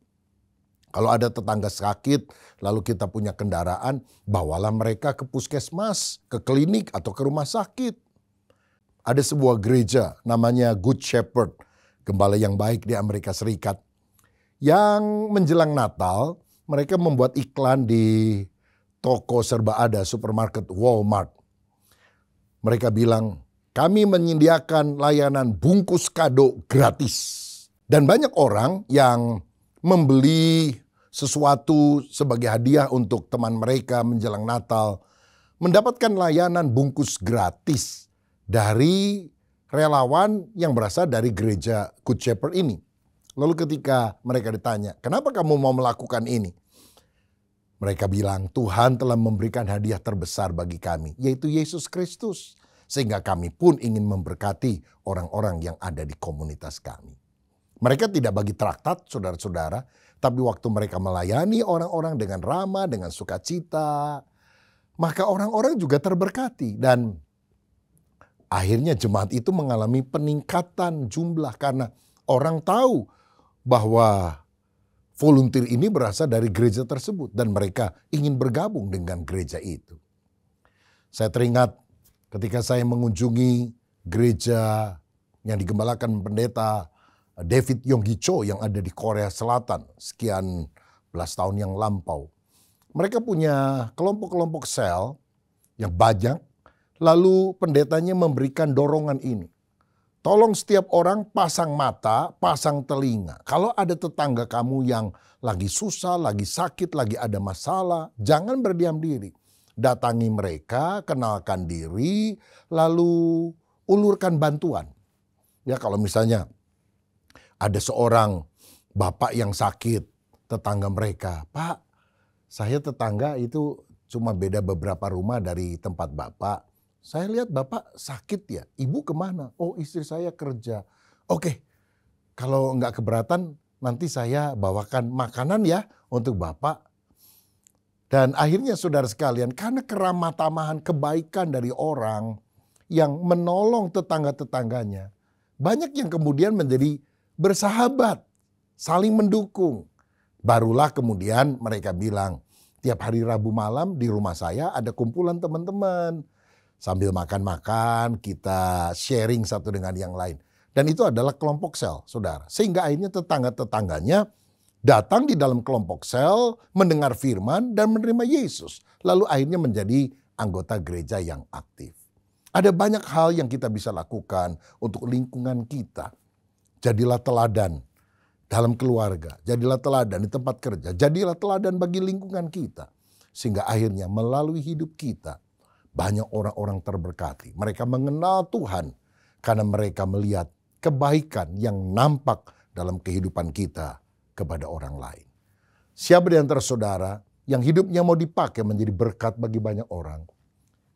Kalau ada tetangga sakit, lalu kita punya kendaraan, bawalah mereka ke puskesmas, ke klinik atau ke rumah sakit. Ada sebuah gereja namanya Good Shepherd, gembala yang baik di Amerika Serikat. Yang menjelang Natal, mereka membuat iklan di toko serba ada, supermarket Walmart. Mereka bilang, kami menyediakan layanan bungkus kado gratis. Dan banyak orang yang membeli sesuatu sebagai hadiah untuk teman mereka menjelang Natal, mendapatkan layanan bungkus gratis dari relawan yang berasal dari gereja Good Shepherd ini. Lalu ketika mereka ditanya, kenapa kamu mau melakukan ini? Mereka bilang, Tuhan telah memberikan hadiah terbesar bagi kami, yaitu Yesus Kristus. Sehingga kami pun ingin memberkati orang-orang yang ada di komunitas kami. Mereka tidak bagi traktat, saudara-saudara, tapi waktu mereka melayani orang-orang dengan ramah, dengan sukacita, maka orang-orang juga terberkati. Dan akhirnya jemaat itu mengalami peningkatan jumlah karena orang tahu bahwa volunteer ini berasal dari gereja tersebut dan mereka ingin bergabung dengan gereja itu. Saya teringat ketika saya mengunjungi gereja yang digembalakan pendeta David Yonggi Cho yang ada di Korea Selatan sekian belas tahun yang lampau. Mereka punya kelompok-kelompok sel yang banyak, lalu pendetanya memberikan dorongan ini. Tolong setiap orang pasang mata, pasang telinga. Kalau ada tetangga kamu yang lagi susah, lagi sakit, lagi ada masalah, jangan berdiam diri. Datangi mereka, kenalkan diri, lalu ulurkan bantuan. Ya kalau misalnya ada seorang bapak yang sakit, tetangga mereka, Pak, saya tetangga itu cuma beda beberapa rumah dari tempat bapak. Saya lihat bapak sakit ya, ibu kemana? Oh istri saya kerja. Oke, kalau nggak keberatan nanti saya bawakan makanan ya untuk bapak. Dan akhirnya saudara sekalian, karena keramah tamahan kebaikan dari orang yang menolong tetangga-tetangganya, banyak yang kemudian menjadi bersahabat, saling mendukung. Barulah kemudian mereka bilang, tiap hari Rabu malam di rumah saya ada kumpulan teman-teman. Sambil makan-makan, kita sharing satu dengan yang lain. Dan itu adalah kelompok sel, saudara. Sehingga akhirnya tetangga-tetangganya datang di dalam kelompok sel, mendengar firman dan menerima Yesus. Lalu akhirnya menjadi anggota gereja yang aktif. Ada banyak hal yang kita bisa lakukan untuk lingkungan kita. Jadilah teladan dalam keluarga, jadilah teladan di tempat kerja, jadilah teladan bagi lingkungan kita. Sehingga akhirnya melalui hidup kita, banyak orang-orang terberkati. Mereka mengenal Tuhan karena mereka melihat kebaikan yang nampak dalam kehidupan kita kepada orang lain. Siapa di antara saudara yang hidupnya mau dipakai menjadi berkat bagi banyak orang?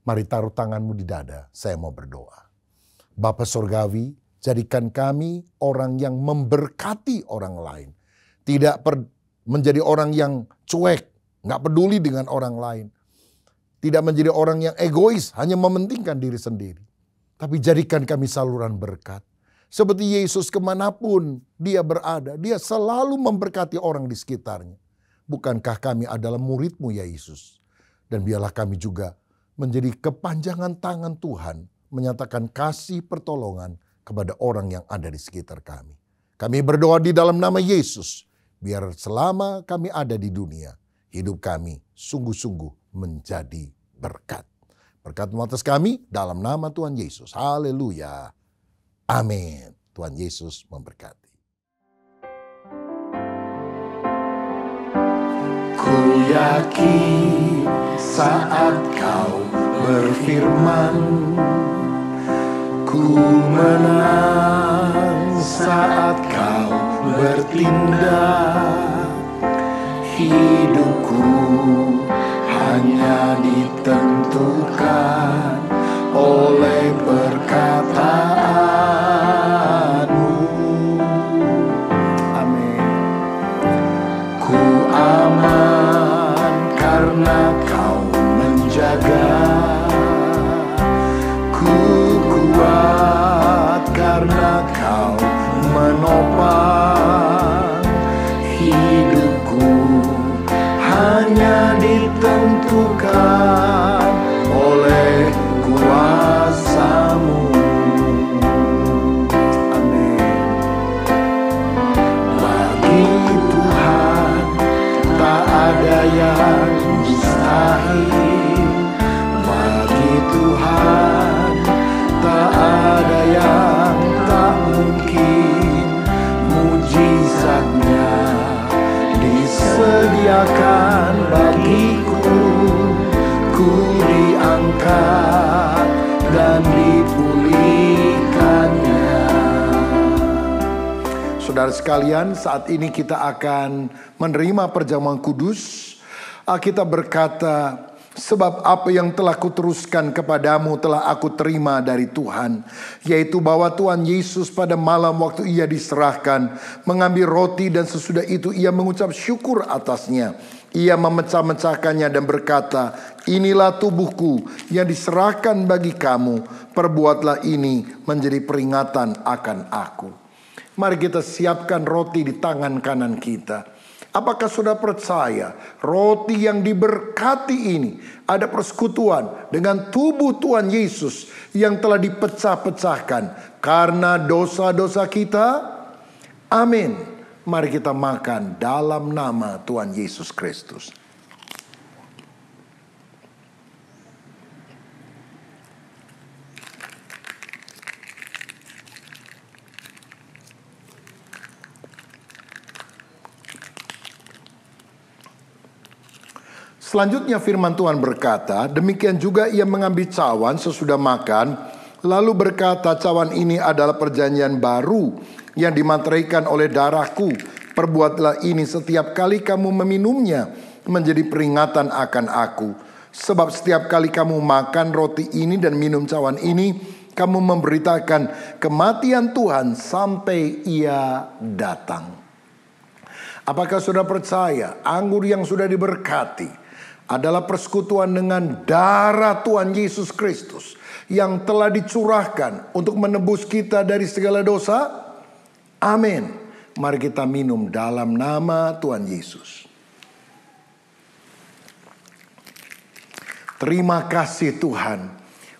Mari taruh tanganmu di dada, saya mau berdoa. Bapa Surgawi, jadikan kami orang yang memberkati orang lain. Tidak menjadi orang yang cuek, nggak peduli dengan orang lain. Tidak menjadi orang yang egois, hanya mementingkan diri sendiri. Tapi jadikan kami saluran berkat. Seperti Yesus kemanapun dia berada, dia selalu memberkati orang di sekitarnya. Bukankah kami adalah murid-Mu ya Yesus? Dan biarlah kami juga menjadi kepanjangan tangan Tuhan, menyatakan kasih pertolongan kepada orang yang ada di sekitar kami. Kami berdoa di dalam nama Yesus, biar selama kami ada di dunia, hidup kami sungguh-sungguh menjadi berkat. Berkat atas kami dalam nama Tuhan Yesus. Haleluya. Amin. Tuhan Yesus memberkati. Ku yakin saat kau berfirman, ku menang saat kau bertindak, hidupku hanya ditentukan oleh perkataanmu. Amin. Ku aman karena kau menjaga, ku kuat karena kau menopang. Hidupku hanya ditentukan oleh kuasa-Mu. Amin. Bagi Tuhan tak ada yang mustahil. Bagi Tuhan tak ada yang tak mungkin. Mujizatnya disediakan bagiku, ku diangkat dan dipulihkannya. Saudara sekalian, saat ini kita akan menerima perjamuan kudus. Alkitab berkata, sebab apa yang telah kuteruskan kepadamu telah aku terima dari Tuhan, yaitu bahwa Tuhan Yesus pada malam waktu ia diserahkan, mengambil roti dan sesudah itu ia mengucap syukur atasnya. Ia memecah-mecahkannya dan berkata, inilah tubuhku yang diserahkan bagi kamu, perbuatlah ini menjadi peringatan akan aku. Mari kita siapkan roti di tangan kanan kita. Apakah sudah percaya roti yang diberkati ini ada persekutuan dengan tubuh Tuhan Yesus yang telah dipecah-pecahkan karena dosa-dosa kita? Amin. Mari kita makan dalam nama Tuhan Yesus Kristus. Selanjutnya firman Tuhan berkata, demikian juga ia mengambil cawan sesudah makan, lalu berkata, cawan ini adalah perjanjian baru yang dimateraikan oleh darahku. Perbuatlah ini setiap kali kamu meminumnya menjadi peringatan akan aku. Sebab setiap kali kamu makan roti ini dan minum cawan ini, kamu memberitakan kematian Tuhan sampai ia datang. Apakah sudah percaya anggur yang sudah diberkati adalah persekutuan dengan darah Tuhan Yesus Kristus yang telah dicurahkan untuk menebus kita dari segala dosa? Amin. Mari kita minum dalam nama Tuhan Yesus. Terima kasih Tuhan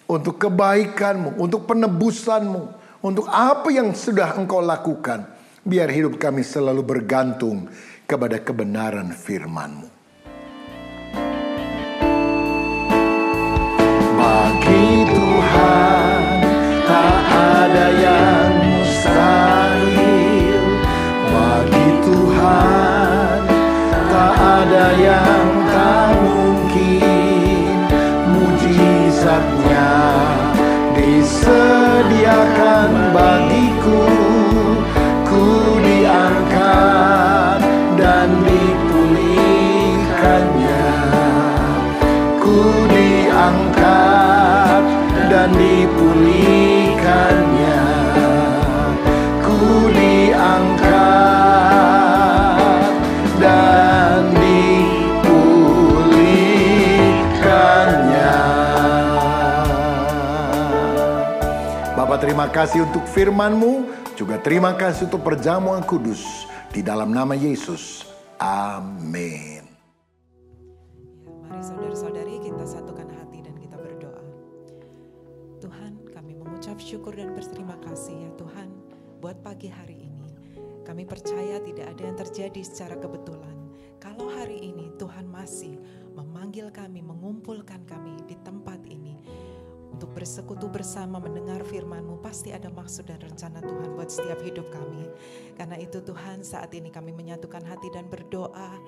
untuk kebaikan-Mu, untuk penebusan-Mu, untuk apa yang sudah Engkau lakukan. Biar hidup kami selalu bergantung kepada kebenaran firman-Mu. Bagi Tuhan tak ada yang mustahil. Bagi Tuhan tak ada yang tak mungkin. Mujizatnya disediakan bagiku, ku diangkat dan dipulihkannya. Ku diangkat dan dipulihkannya. Ku diangkat dan dipulihkannya. Bapa, terima kasih untuk firman-Mu, juga terima kasih untuk perjamuan kudus. Di dalam nama Yesus, amin. Mari saudara-saudari kita satukan hati dan kita berdoa. Tuhan, kami mengucap syukur dan berterima kasih ya Tuhan buat pagi hari ini. Kami percaya tidak ada yang terjadi secara kebetulan. Kalau hari ini Tuhan masih memanggil kami, mengumpulkan kami di tempat ini untuk bersekutu bersama mendengar firman-Mu. Pasti ada maksud dan rencana Tuhan buat setiap hidup kami. Karena itu Tuhan, saat ini kami menyatukan hati dan berdoa,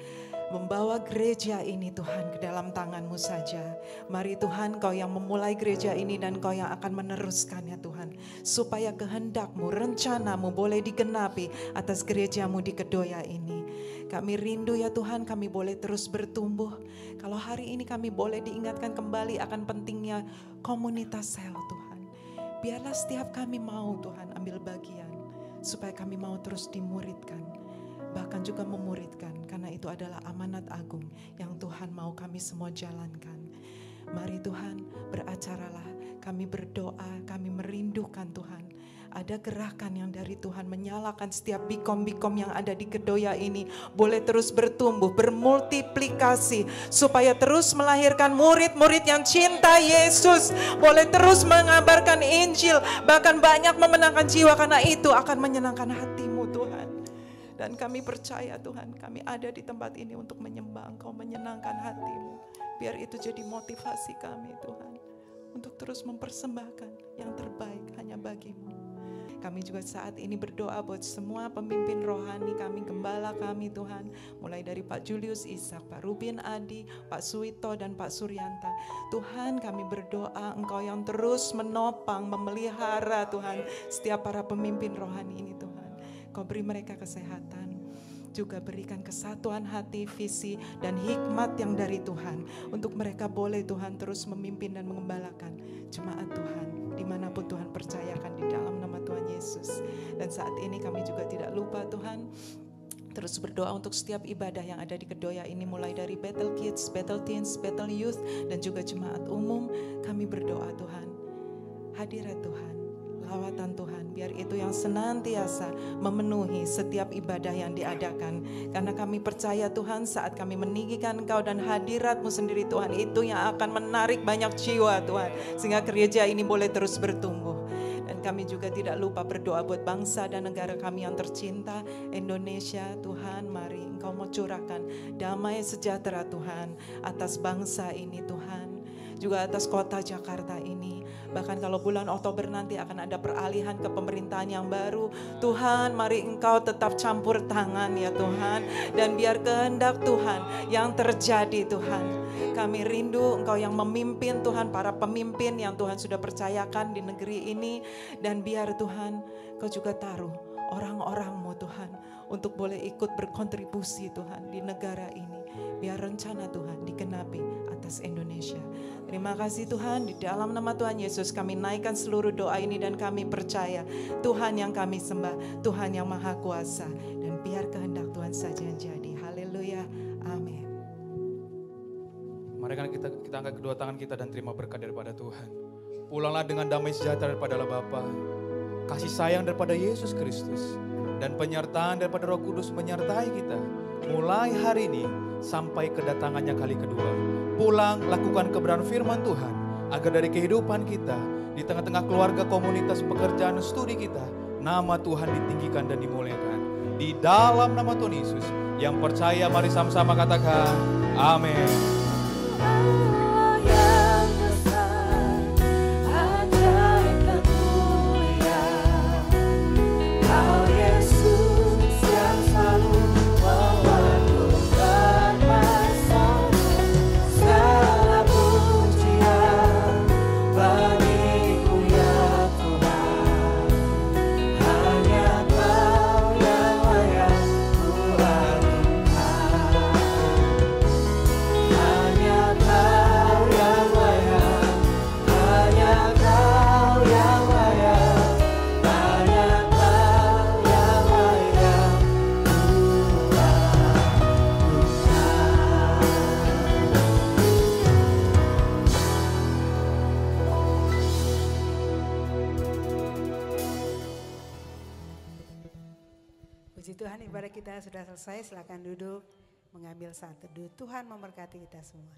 membawa gereja ini Tuhan ke dalam tangan-Mu saja. Mari Tuhan, Kau yang memulai gereja ini dan Kau yang akan meneruskannya Tuhan. Supaya kehendak-Mu, rencana-Mu boleh digenapi atas gereja-Mu di Kedoya ini. Kami rindu ya Tuhan, kami boleh terus bertumbuh. Kalau hari ini kami boleh diingatkan kembali akan pentingnya komunitas sel Tuhan. Biarlah setiap kami mau Tuhan ambil bagian, supaya kami mau terus dimuridkan, bahkan juga memuridkan, karena itu adalah amanat agung yang Tuhan mau kami semua jalankan. Mari Tuhan, beracaralah, kami berdoa, kami merindukan Tuhan. Ada gerakan yang dari Tuhan menyalakan setiap bikom-bikom yang ada di Kedoya ini boleh terus bertumbuh, bermultiplikasi, supaya terus melahirkan murid-murid yang cinta Yesus, boleh terus mengabarkan Injil, bahkan banyak memenangkan jiwa, karena itu akan menyenangkan hati-Mu Tuhan. Dan kami percaya Tuhan, kami ada di tempat ini untuk menyembah Engkau, menyenangkan hati-Mu. Biar itu jadi motivasi kami Tuhan, untuk terus mempersembahkan yang terbaik hanya bagi-Mu. Kami juga saat ini berdoa buat semua pemimpin rohani kami, gembala kami Tuhan. Mulai dari Pak Julius Ishak, Pak Rubin Adi, Pak Suwito dan Pak Suryanta. Tuhan, kami berdoa Engkau yang terus menopang, memelihara Tuhan setiap para pemimpin rohani ini Tuhan. Kau beri mereka kesehatan, juga berikan kesatuan hati, visi, dan hikmat yang dari Tuhan. Untuk mereka boleh Tuhan terus memimpin dan mengembalakan jemaat Tuhan, dimanapun Tuhan percayakan di dalam nama Tuhan Yesus. Dan saat ini kami juga tidak lupa Tuhan, terus berdoa untuk setiap ibadah yang ada di Kedoya ini, mulai dari Battle Kids, Battle Teens, Battle Youth, dan juga jemaat umum. Kami berdoa Tuhan, hadirat Tuhan, lawatan Tuhan, biar itu yang senantiasa memenuhi setiap ibadah yang diadakan. Karena kami percaya Tuhan, saat kami meninggikan Engkau dan hadirat-Mu sendiri Tuhan, itu yang akan menarik banyak jiwa Tuhan, sehingga gereja ini boleh terus bertumbuh. Dan kami juga tidak lupa berdoa buat bangsa dan negara kami yang tercinta, Indonesia. Tuhan, mari Engkau mau curahkan damai sejahtera Tuhan atas bangsa ini Tuhan, juga atas kota Jakarta ini. Bahkan kalau bulan Oktober nanti akan ada peralihan ke pemerintahan yang baru, Tuhan mari Engkau tetap campur tangan ya Tuhan, dan biar kehendak Tuhan yang terjadi Tuhan. Kami rindu Engkau yang memimpin Tuhan, para pemimpin yang Tuhan sudah percayakan di negeri ini, dan biar Tuhan Kau juga taruh orang-orang-Mu Tuhan untuk boleh ikut berkontribusi Tuhan di negara ini, biar rencana Tuhan digenapi atas Indonesia. Terima kasih Tuhan, di dalam nama Tuhan Yesus kami naikkan seluruh doa ini dan kami percaya Tuhan yang kami sembah, Tuhan yang maha kuasa, dan biar kehendak Tuhan saja yang jadi. Haleluya, amin. Mari kita angkat kedua tangan kita dan terima berkat daripada Tuhan. Pulanglah dengan damai sejahtera daripada Allah Bapa, kasih sayang daripada Yesus Kristus, dan penyertaan daripada Roh Kudus menyertai kita mulai hari ini sampai kedatangannya kali kedua. Pulang, lakukan kebenaran firman Tuhan, agar dari kehidupan kita, di tengah-tengah keluarga, komunitas, pekerjaan, studi kita, nama Tuhan ditinggikan dan dimuliakan. Di dalam nama Tuhan Yesus, yang percaya mari sama-sama katakan, amin. Puji Tuhan, ibadah kita sudah selesai. Silakan duduk mengambil saat teduh. Tuhan memberkati kita semua.